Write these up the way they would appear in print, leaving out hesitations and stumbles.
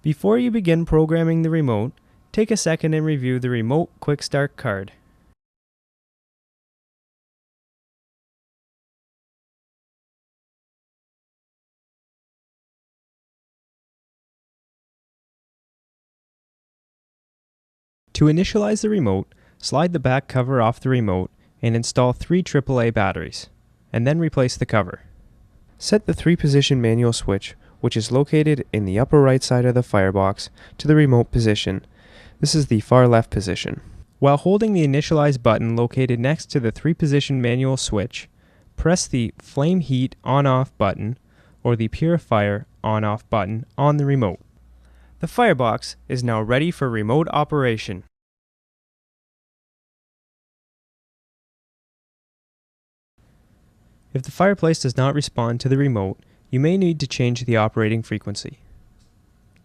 Before you begin programming the remote, take a second and review the Remote Quick Start card. To initialize the remote, slide the back cover off the remote and install 3 AAA batteries, and then replace the cover. Set the 3-position manual switch, which is located in the upper right side of the firebox, to the remote position. This is the far left position. While holding the Initialize button located next to the 3-position manual switch, press the Flame Heat On-Off button or the Purifier On-Off button on the remote. The firebox is now ready for remote operation. If the fireplace does not respond to the remote, you may need to change the operating frequency.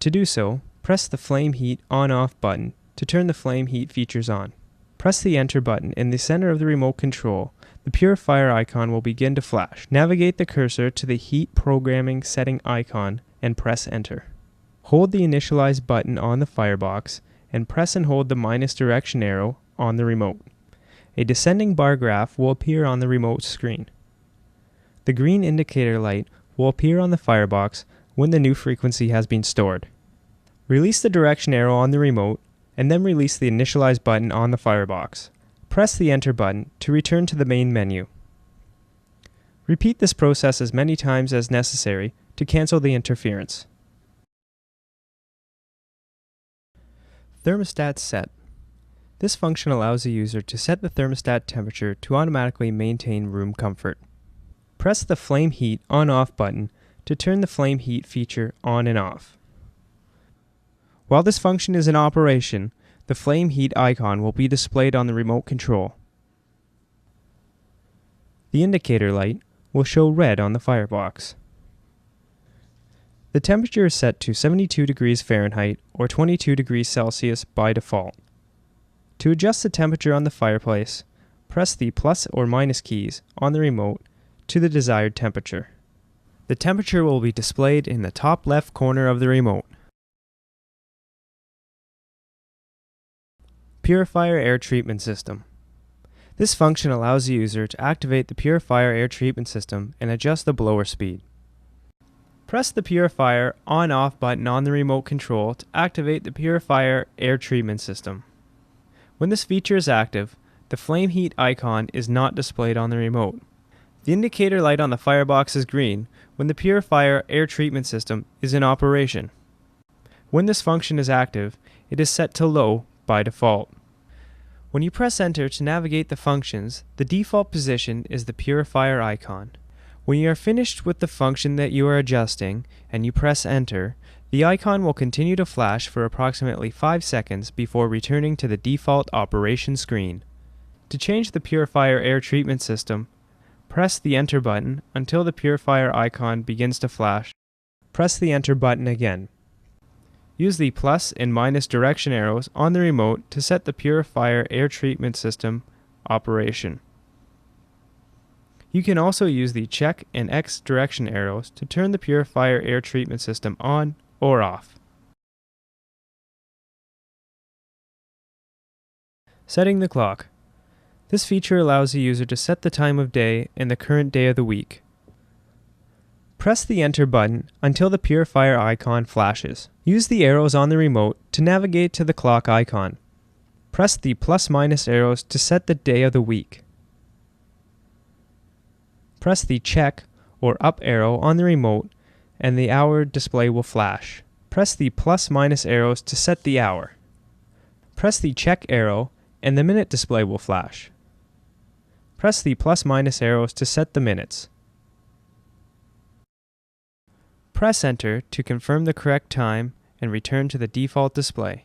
To do so, press the Flame Heat On-Off button to turn the flame heat features on. Press the Enter button in the center of the remote control. The Purifier icon will begin to flash. Navigate the cursor to the Heat Programming Setting icon and press Enter. Hold the Initialize button on the firebox and press and hold the minus direction arrow on the remote. A descending bar graph will appear on the remote screen. The green indicator light will appear on the firebox when the new frequency has been stored. Release the direction arrow on the remote and then release the Initialize button on the firebox. Press the Enter button to return to the main menu. Repeat this process as many times as necessary to cancel the interference. Thermostat Set. This function allows the user to set the thermostat temperature to automatically maintain room comfort. Press the Flame Heat On-Off button to turn the flame heat feature on and off. While this function is in operation, the flame heat icon will be displayed on the remote control. The indicator light will show red on the firebox. The temperature is set to 72 degrees Fahrenheit or 22 degrees Celsius by default. To adjust the temperature on the fireplace, press the plus or minus keys on the remote to the desired temperature. The temperature will be displayed in the top left corner of the remote. Purifier Air Treatment System. This function allows the user to activate the Purifier Air Treatment System and adjust the blower speed. Press the Purifier On-Off button on the remote control to activate the Purifier Air Treatment System. When this feature is active, the flame heat icon is not displayed on the remote. The indicator light on the firebox is green when the Purifier Air Treatment System is in operation. When this function is active, it is set to low by default. When you press Enter to navigate the functions, the default position is the Purifier icon. When you are finished with the function that you are adjusting and you press Enter, the icon will continue to flash for approximately 5 seconds before returning to the default operation screen. To change the Purifier Air Treatment System, press the Enter button until the Purifier icon begins to flash. Press the Enter button again. Use the plus and minus direction arrows on the remote to set the Purifier Air Treatment System operation. You can also use the check and X direction arrows to turn the Purifier Air Treatment System on or off. Setting the clock. This feature allows the user to set the time of day and the current day of the week. Press the Enter button until the Purifier icon flashes. Use the arrows on the remote to navigate to the clock icon. Press the plus/minus arrows to set the day of the week. Press the check or up arrow on the remote and the hour display will flash. Press the plus/minus arrows to set the hour. Press the check arrow and the minute display will flash. Press the plus/minus arrows to set the minutes. Press Enter to confirm the correct time and return to the default display.